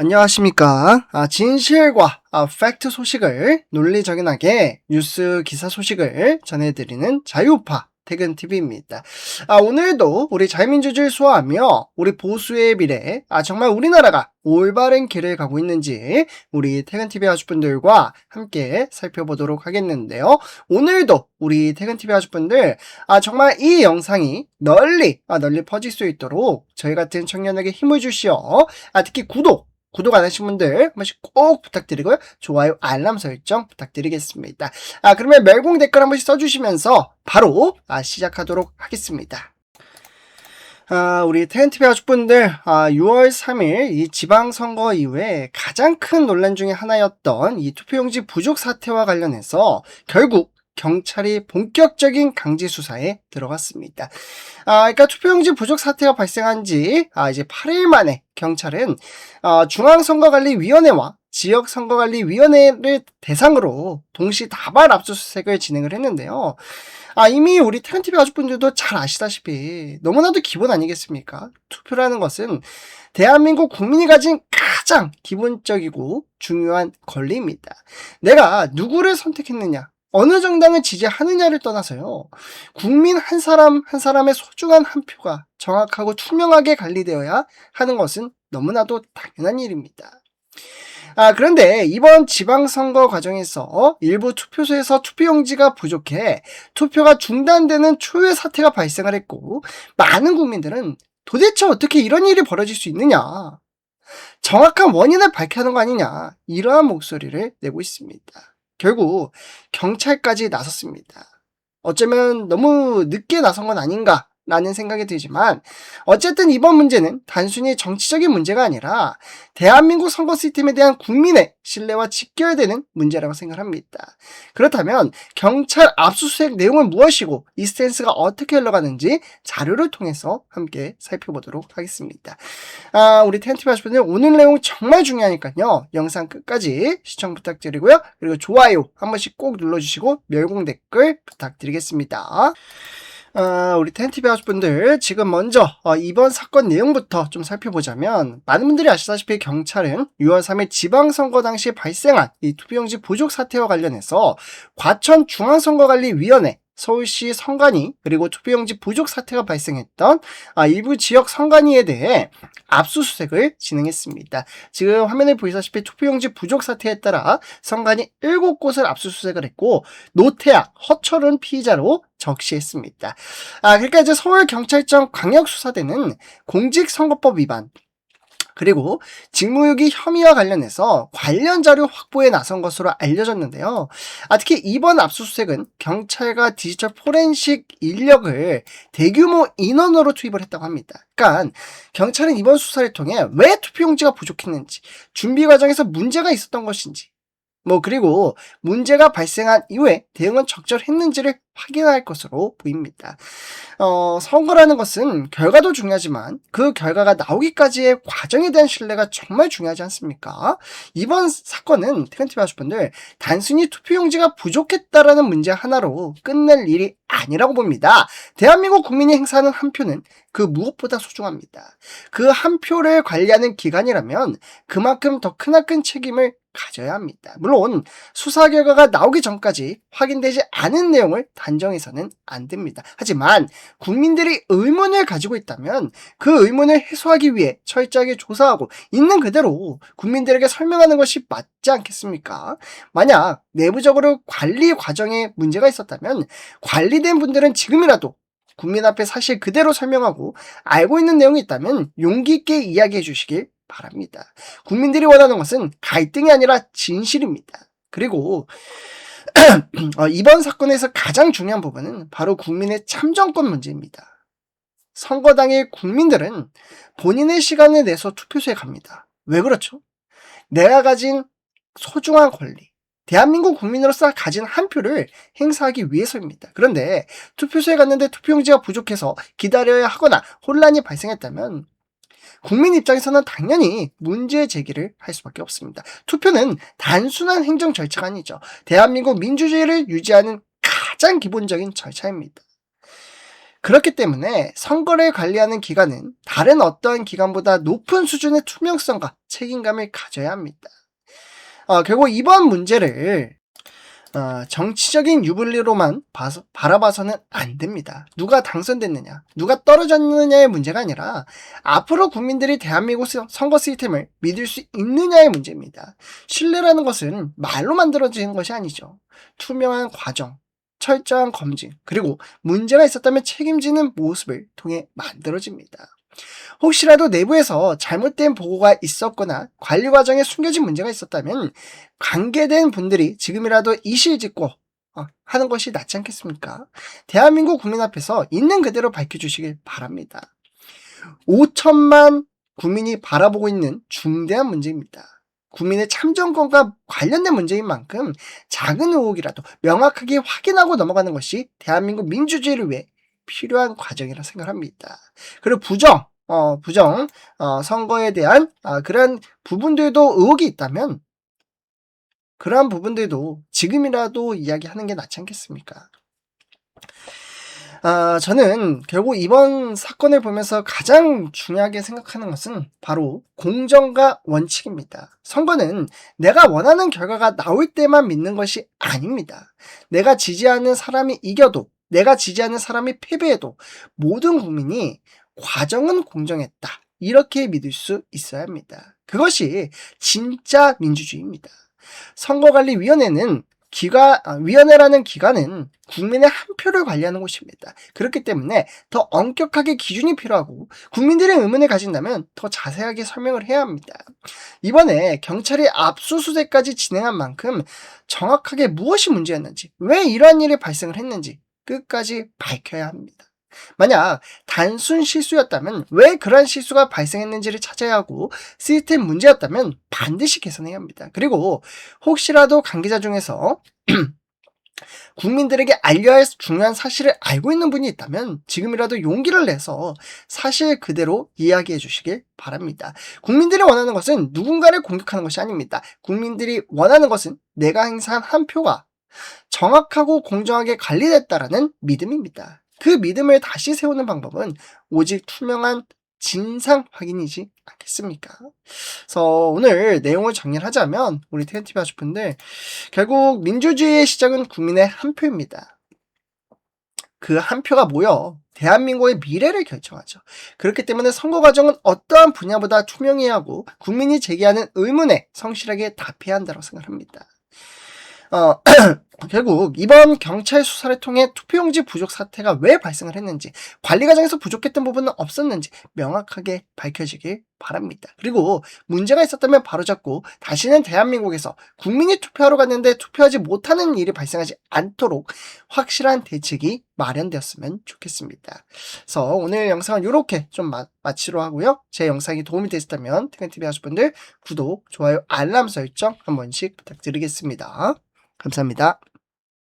안녕하십니까. 진실과 팩트 소식을 논리정연하게 뉴스 기사 소식을 전해드리는 자유우파 퇴근TV입니다. 오늘도 우리 자유민주주의를 수호하며 우리 보수의 미래, 정말 우리나라가 올바른 길을 가고 있는지 우리 퇴근TV 가족분들과 함께 살펴보도록 하겠는데요. 오늘도 우리 퇴근TV 가족분들, 정말 이 영상이 널리 퍼질 수 있도록 저희 같은 청년에게 힘을 주시어 특히 구독 안 하신 분들 한 번씩 꼭 부탁드리고요. 좋아요, 알람 설정 부탁드리겠습니다. 그러면 멸공 댓글 한 번씩 써주시면서 바로 시작하도록 하겠습니다. 우리 태연TV 가족분들, 6월 3일 이 지방선거 이후에 가장 큰 논란 중에 하나였던 이 투표용지 부족 사태와 관련해서 결국 경찰이 본격적인 강제 수사에 들어갔습니다. 그러니까 투표용지 부족 사태가 발생한 지 이제 8일 만에 경찰은 중앙선거관리위원회와 지역선거관리위원회를 대상으로 동시 다발 압수수색을 진행을 했는데요. 이미 우리 태연TV 가족분들도 잘 아시다시피 너무나도 기본 아니겠습니까? 투표라는 것은 대한민국 국민이 가진 가장 기본적이고 중요한 권리입니다. 내가 누구를 선택했느냐, 어느 정당을 지지하느냐를 떠나서요, 국민 한 사람 한 사람의 소중한 한 표가 정확하고 투명하게 관리되어야 하는 것은 너무나도 당연한 일입니다. 그런데 이번 지방선거 과정에서 일부 투표소에서 투표용지가 부족해 투표가 중단되는 초유의 사태가 발생을 했고, 많은 국민들은 도대체 어떻게 이런 일이 벌어질 수 있느냐, 정확한 원인을 밝혀야 하는 거 아니냐, 이러한 목소리를 내고 있습니다. 결국 경찰까지 나섰습니다. 어쩌면 너무 늦게 나선 건 아닌가 라는 생각이 들지만, 어쨌든 이번 문제는 단순히 정치적인 문제가 아니라 대한민국 선거 시스템에 대한 국민의 신뢰와 직결되는 문제라고 생각합니다. 그렇다면 경찰 압수수색 내용은 무엇이고 이 스탠스가 어떻게 흘러가는지 자료를 통해서 함께 살펴보도록 하겠습니다. 우리 텐티브 하시분들, 오늘 내용 정말 중요하니까요, 영상 끝까지 시청 부탁드리고요, 그리고 좋아요 한 번씩 꼭 눌러주시고 멸공 댓글 부탁드리겠습니다. 우리 텐티비 하시분들, 지금 먼저 이번 사건 내용부터 좀 살펴보자면, 많은 분들이 아시다시피 경찰은 6월 3일 지방선거 당시 발생한 이 투표용지 부족 사태와 관련해서 과천 중앙선거관리위원회, 서울시 선관위, 그리고 투표용지 부족 사태가 발생했던 일부 지역 선관위에 대해 압수수색을 진행했습니다. 지금 화면에 보이시다시피 투표용지 부족 사태에 따라 선관위 7곳을 압수수색을 했고, 노태악, 허철은 피의자로 적시했습니다. 그러니까 이제 서울경찰청 광역수사대는 공직선거법 위반, 그리고 직무유기 혐의와 관련해서 관련 자료 확보에 나선 것으로 알려졌는데요. 특히 이번 압수수색은 경찰과 디지털 포렌식 인력을 대규모 인원으로 투입을 했다고 합니다. 그러니까 경찰은 이번 수사를 통해 왜 투표용지가 부족했는지, 준비 과정에서 문제가 있었던 것인지, 그리고 문제가 발생한 이후에 대응은 적절했는지를 확인할 것으로 보입니다. 선거라는 것은 결과도 중요하지만 그 결과가 나오기까지의 과정에 대한 신뢰가 정말 중요하지 않습니까? 이번 사건은 퇴근TV 하시분들, 단순히 투표용지가 부족했다라는 문제 하나로 끝낼 일이 아니라고 봅니다. 대한민국 국민이 행사하는 한 표는 그 무엇보다 소중합니다. 그 한 표를 관리하는 기관이라면 그만큼 더 크나큰 책임을 가져야 합니다. 물론 수사 결과가 나오기 전까지 확인되지 않은 내용을 단정해서는 안 됩니다. 하지만 국민들이 의문을 가지고 있다면 그 의문을 해소하기 위해 철저하게 조사하고 있는 그대로 국민들에게 설명하는 것이 맞지 않겠습니까? 만약 내부적으로 관리 과정에 문제가 있었다면 관리된 분들은 지금이라도 국민 앞에 사실 그대로 설명하고, 알고 있는 내용이 있다면 용기 있게 이야기해 주시길 바랍니다. 국민들이 원하는 것은 갈등이 아니라 진실입니다. 그리고 이번 사건에서 가장 중요한 부분은 바로 국민의 참정권 문제입니다. 선거 당일 국민들은 본인의 시간을 내서 투표소에 갑니다. 왜 그렇죠? 내가 가진 소중한 권리, 대한민국 국민으로서 가진 한 표를 행사하기 위해서입니다. 그런데 투표소에 갔는데 투표용지가 부족해서 기다려야 하거나 혼란이 발생했다면 국민 입장에서는 당연히 문제 제기를 할 수밖에 없습니다. 투표는 단순한 행정 절차가 아니죠. 대한민국 민주주의를 유지하는 가장 기본적인 절차입니다. 그렇기 때문에 선거를 관리하는 기관은 다른 어떠한 기관보다 높은 수준의 투명성과 책임감을 가져야 합니다. 결국 이번 문제를 정치적인 유불리로만 바라봐서는 안 됩니다. 누가 당선됐느냐, 누가 떨어졌느냐의 문제가 아니라 앞으로 국민들이 대한민국 선거 시스템을 믿을 수 있느냐의 문제입니다. 신뢰라는 것은 말로 만들어지는 것이 아니죠. 투명한 과정, 철저한 검증, 그리고 문제가 있었다면 책임지는 모습을 통해 만들어집니다. 혹시라도 내부에서 잘못된 보고가 있었거나 관리 과정에 숨겨진 문제가 있었다면 관계된 분들이 지금이라도 이실직고 하는 것이 낫지 않겠습니까? 대한민국 국민 앞에서 있는 그대로 밝혀주시길 바랍니다. 5천만 국민이 바라보고 있는 중대한 문제입니다. 국민의 참정권과 관련된 문제인 만큼 작은 의혹이라도 명확하게 확인하고 넘어가는 것이 대한민국 민주주의를 위해 필요한 과정이라 생각합니다. 그리고 선거에 대한 그런 부분들도 의혹이 있다면 그러한 부분들도 지금이라도 이야기하는 게 낫지 않겠습니까? 저는 결국 이번 사건을 보면서 가장 중요하게 생각하는 것은 바로 공정과 원칙입니다. 선거는 내가 원하는 결과가 나올 때만 믿는 것이 아닙니다. 내가 지지하는 사람이 이겨도, 내가 지지하는 사람이 패배해도 모든 국민이 과정은 공정했다, 이렇게 믿을 수 있어야 합니다. 그것이 진짜 민주주의입니다. 위원회라는 기관은 국민의 한 표를 관리하는 곳입니다. 그렇기 때문에 더 엄격하게 기준이 필요하고 국민들의 의문을 가진다면 더 자세하게 설명을 해야 합니다. 이번에 경찰이 압수수색까지 진행한 만큼 정확하게 무엇이 문제였는지, 왜 이러한 일이 발생을 했는지 끝까지 밝혀야 합니다. 만약 단순 실수였다면 왜 그러한 실수가 발생했는지를 찾아야 하고, 시스템 문제였다면 반드시 개선해야 합니다. 그리고 혹시라도 관계자 중에서 국민들에게 알려야 할 중요한 사실을 알고 있는 분이 있다면 지금이라도 용기를 내서 사실 그대로 이야기해 주시길 바랍니다. 국민들이 원하는 것은 누군가를 공격하는 것이 아닙니다. 국민들이 원하는 것은 내가 행사한 한 표가 정확하고 공정하게 관리됐다라는 믿음입니다. 그 믿음을 다시 세우는 방법은 오직 투명한 진상 확인이지 않겠습니까? 그래서 오늘 내용을 정리하자면 우리 TNTV 가족분들, 결국 민주주의의 시작은 국민의 한 표입니다. 그 한 표가 모여 대한민국의 미래를 결정하죠. 그렇기 때문에 선거 과정은 어떠한 분야보다 투명해야 하고 국민이 제기하는 의문에 성실하게 답해야 한다고 생각합니다. 결국 이번 경찰 수사를 통해 투표용지 부족 사태가 왜 발생을 했는지, 관리 과정에서 부족했던 부분은 없었는지 명확하게 밝혀지길 바랍니다. 그리고 문제가 있었다면 바로잡고 다시는 대한민국에서 국민이 투표하러 갔는데 투표하지 못하는 일이 발생하지 않도록 확실한 대책이 마련되었으면 좋겠습니다. 그래서 오늘 영상은 이렇게 좀 마치로 하고요. 제 영상이 도움이 되셨다면 TNTV 가족분들 구독, 좋아요, 알람 설정 한 번씩 부탁드리겠습니다. 감사합니다.